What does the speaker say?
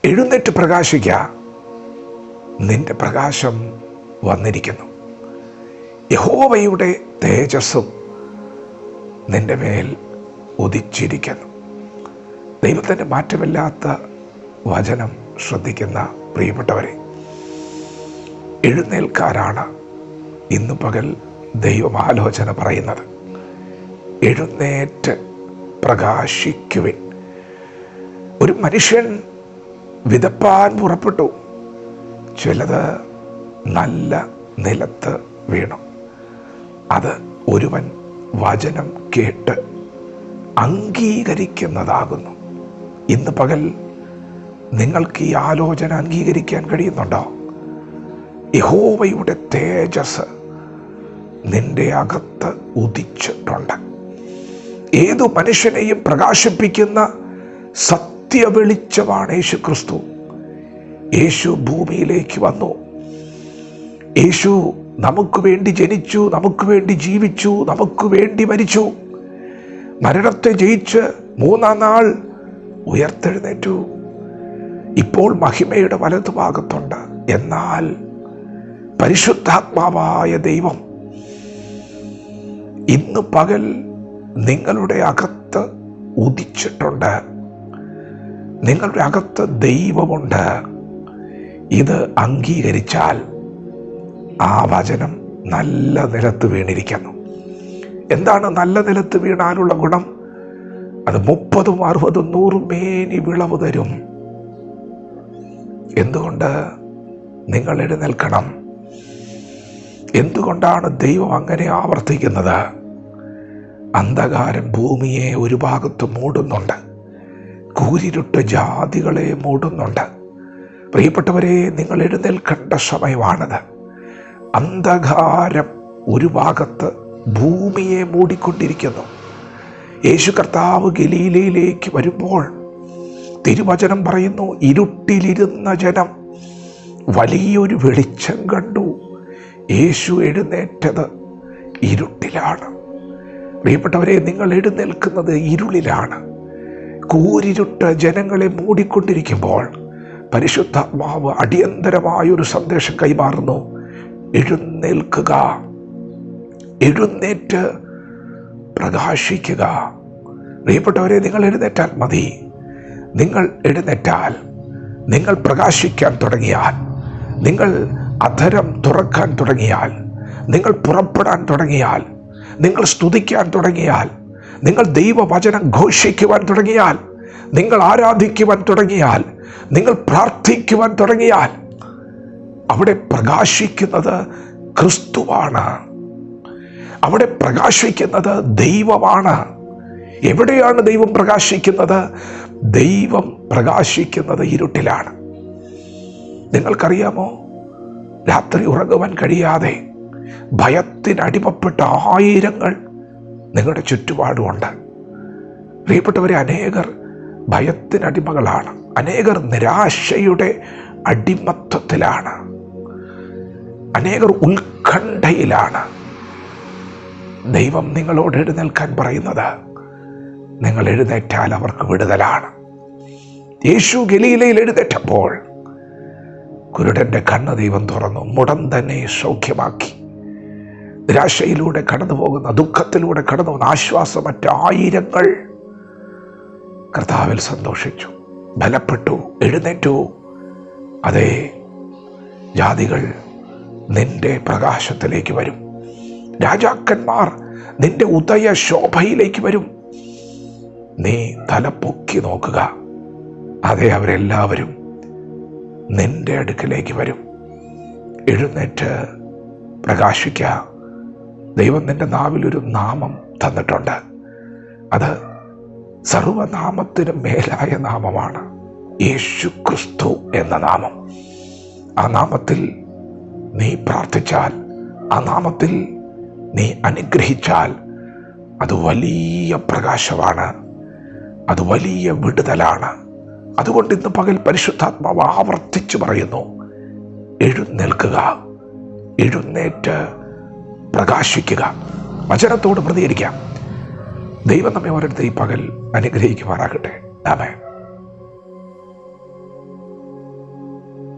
എഴുന്നേറ്റ് പ്രകാശിക്ക, നിന്റെ പ്രകാശം വന്നിരിക്കുന്നു. യഹോവയുടെ തേജസ്സും നിന്റെ മേൽ ഉദിച്ചിരിക്കുന്നു. ദൈവത്തിൻ്റെ മാറ്റമില്ലാത്ത വചനം ശ്രദ്ധിക്കുന്ന പ്രിയപ്പെട്ടവരെ, എഴുന്നേൽക്കാനാണ് ഇന്ന് പകൽ ദൈവം ആലോചന പറയുന്നത്. എഴുന്നേറ്റ് പ്രകാശിക്കുവിൻ. ഒരു മനുഷ്യൻ വിതപ്പാൻ പുറപ്പെട്ടു. ചിലത് നല്ല നിലത്ത് വീണു. അത് ഒരുവൻ വചനം കേട്ട് അംഗീകരിക്കുന്നതാകുന്നു. ഇന്ന് പകൽ നിങ്ങൾക്ക് ഈ ആലോചന അംഗീകരിക്കാൻ കഴിയുന്നുണ്ടോ? യഹോവയുടെ തേജസ് നിന്റെ അകത്ത് ഉദിച്ചിട്ടുണ്ട്. ഏതു മനുഷ്യനെയും പ്രകാശിപ്പിക്കുന്ന സത്യ വെളിച്ചമാണ് യേശു ക്രിസ്തു. യേശു ഭൂമിയിലേക്ക് വന്നു. യേശു നമുക്ക് വേണ്ടി ജനിച്ചു, നമുക്ക് വേണ്ടി ജീവിച്ചു, നമുക്ക് വേണ്ടി മരിച്ചു. മരണത്തെ ജയിച്ച് മൂന്നാം നാൾ ഉയർത്തെഴുന്നേറ്റു. ഇപ്പോൾ മഹിമയുടെ വലതുഭാഗത്തുണ്ട്. എന്നാൽ പരിശുദ്ധാത്മാവായ ദൈവം ഇന്ന് പകൽ നിങ്ങളുടെ അകത്ത് ഉദിച്ചിട്ടുണ്ട്. നിങ്ങളുടെ അകത്ത് ദൈവമുണ്ട്. ഇത് അംഗീകരിച്ചാൽ ആ വചനം നല്ല നിലത്ത് വീണിരിക്കുന്നു. എന്താണ് നല്ല നിലത്ത് വീണാലുള്ള ഗുണം? അത് 30, 60, 100 മേനി വിളവ് തരും. എന്തുകൊണ്ട്? നിങ്ങൾ എഴുന്നേൽക്കണം. എന്തുകൊണ്ടാണ് ദൈവം അങ്ങനെ ആവർത്തിക്കുന്നത്? അന്ധകാരം ഭൂമിയെ ഒരു ഭാഗത്ത് മൂടുന്നുണ്ട്. കൂരിരുട്ട് ജാതികളെ മൂടുന്നുണ്ട്. പ്രിയപ്പെട്ടവരെ, നിങ്ങൾ എഴുന്നേൽക്കേണ്ട സമയമാണത്. അന്ധകാരം ഒരു ഭാഗത്ത് ഭൂമിയെ മൂടിക്കൊണ്ടിരിക്കുന്നു. യേശു കർത്താവ് ഗലീലയിലേക്ക് വരുമ്പോൾ തിരുവചനം പറയുന്നു, ഇരുട്ടിലിരുന്ന ജനം വലിയൊരു വെളിച്ചം കണ്ടു. യേശു എഴുന്നേറ്റത് ഇരുട്ടിലാണ്. പ്രിയപ്പെട്ടവരെ, നിങ്ങൾ എഴുന്നേൽക്കുന്നത് ഇരുളിലാണ്. കൂരിരുട്ട് ജനങ്ങളെ മൂടിക്കൊണ്ടിരിക്കുമ്പോൾ പരിശുദ്ധാത്മാവ് അടിയന്തരമായൊരു സന്ദേശം കൈമാറുന്നു. എഴുന്നേൽക്കുക, എഴുന്നേറ്റ് പ്രകാശിക്കുക. പ്രിയപ്പെട്ടവരെ, നിങ്ങൾ എഴുന്നേറ്റാൽ മതി. നിങ്ങൾ എഴുന്നേറ്റാൽ, നിങ്ങൾ പ്രകാശിക്കാൻ തുടങ്ങിയാൽ, നിങ്ങൾ അധരം തുറക്കാൻ തുടങ്ങിയാൽ, നിങ്ങൾ പുറപ്പെടാൻ തുടങ്ങിയാൽ, നിങ്ങൾ സ്തുതിക്കാൻ തുടങ്ങിയാൽ, നിങ്ങൾ ദൈവവചനം ഘോഷിക്കുവാൻ തുടങ്ങിയാൽ, നിങ്ങൾ ആരാധിക്കുവാൻ തുടങ്ങിയാൽ, നിങ്ങൾ പ്രാർത്ഥിക്കുവാൻ തുടങ്ങിയാൽ, അവിടെ പ്രകാശിക്കുന്നത് ക്രിസ്തുവാണ്. അവിടെ പ്രകാശിക്കുന്നത് ദൈവമാണ്. എവിടെയാണ് ദൈവം പ്രകാശിക്കുന്നത്? ദൈവം പ്രകാശിക്കുന്നത് ഇരുട്ടിലാണ്. നിങ്ങൾക്കറിയാമോ, രാത്രി ഉറങ്ങുവാൻ കഴിയാതെ ഭയത്തിനടിമപ്പെട്ട ആയിരങ്ങൾ നിങ്ങളുടെ ചുറ്റുപാടുമുണ്ട്. പ്രിയപ്പെട്ടവരെ, അനേകർ ഭയത്തിനടിമകളാണ്. അനേകർ നിരാശയുടെ അടിമത്വത്തിലാണ്. അനേകർ ഉത്കണ്ഠയിലാണ്. ദൈവം നിങ്ങളോട് എഴുന്നേൽക്കാൻ പറയുന്നത്, നിങ്ങൾ എഴുന്നേറ്റാൽ അവർക്ക് വിടുതലാണ്. യേശു ഗലീലയിൽ എഴുന്നേറ്റപ്പോൾ കുരുടന്റെ കണ്ണ് ദൈവം തുറന്നു, മുടന്തനെ സൗഖ്യമാക്കി. നിരാശയിലൂടെ കടന്നു പോകുന്ന, ദുഃഖത്തിലൂടെ കടന്നു പോകുന്ന ആശ്വാസമറ്റ ആയിരങ്ങൾ കർത്താവിൽ സന്തോഷിച്ചു, ബലപ്പെട്ടു, എഴുന്നേറ്റു. അതേ, ജാതികൾ നിന്റെ പ്രകാശത്തിലേക്ക് വരും. രാജാക്കന്മാർ നിന്റെ ഉദയ ശോഭയിലേക്ക് വരും. നീ തലപ്പൊക്കി നോക്കുക. അതേ, അവരെല്ലാവരും നിന്റെ അടുക്കിലേക്ക് വരും. എഴുന്നേറ്റ് പ്രകാശിക്കുക. ദൈവം നിന്റെ നാവിലൊരു നാമം തന്നിട്ടുണ്ട്. അത് സർവനാമത്തിനും മേലായ നാമമാണ്, യേശു ക്രിസ്തു എന്ന നാമം. ആ നാമത്തിൽ നീ പ്രാർത്ഥിച്ചാൽ, ആ നാമത്തിൽ നീ അനുഗ്രഹിച്ചാൽ, അത് വലിയ പ്രകാശമാണ്, അത് വലിയ വിടുതലാണ്. അതുകൊണ്ട് ഇന്ന് പകൽ പരിശുദ്ധാത്മാവ് ആവർത്തിച്ചു പറയുന്നു, എഴുന്നേൽക്കുക, എഴുന്നേറ്റ് പ്രകാശിക്കുക. വചനത്തോട് പ്രതികരിക്കാം. ദൈവം നമ്മെ ഓരോരുത്തർ ഈ പകൽ അനുഗ്രഹിക്കുമാറാകട്ടെ. ആമേൻ.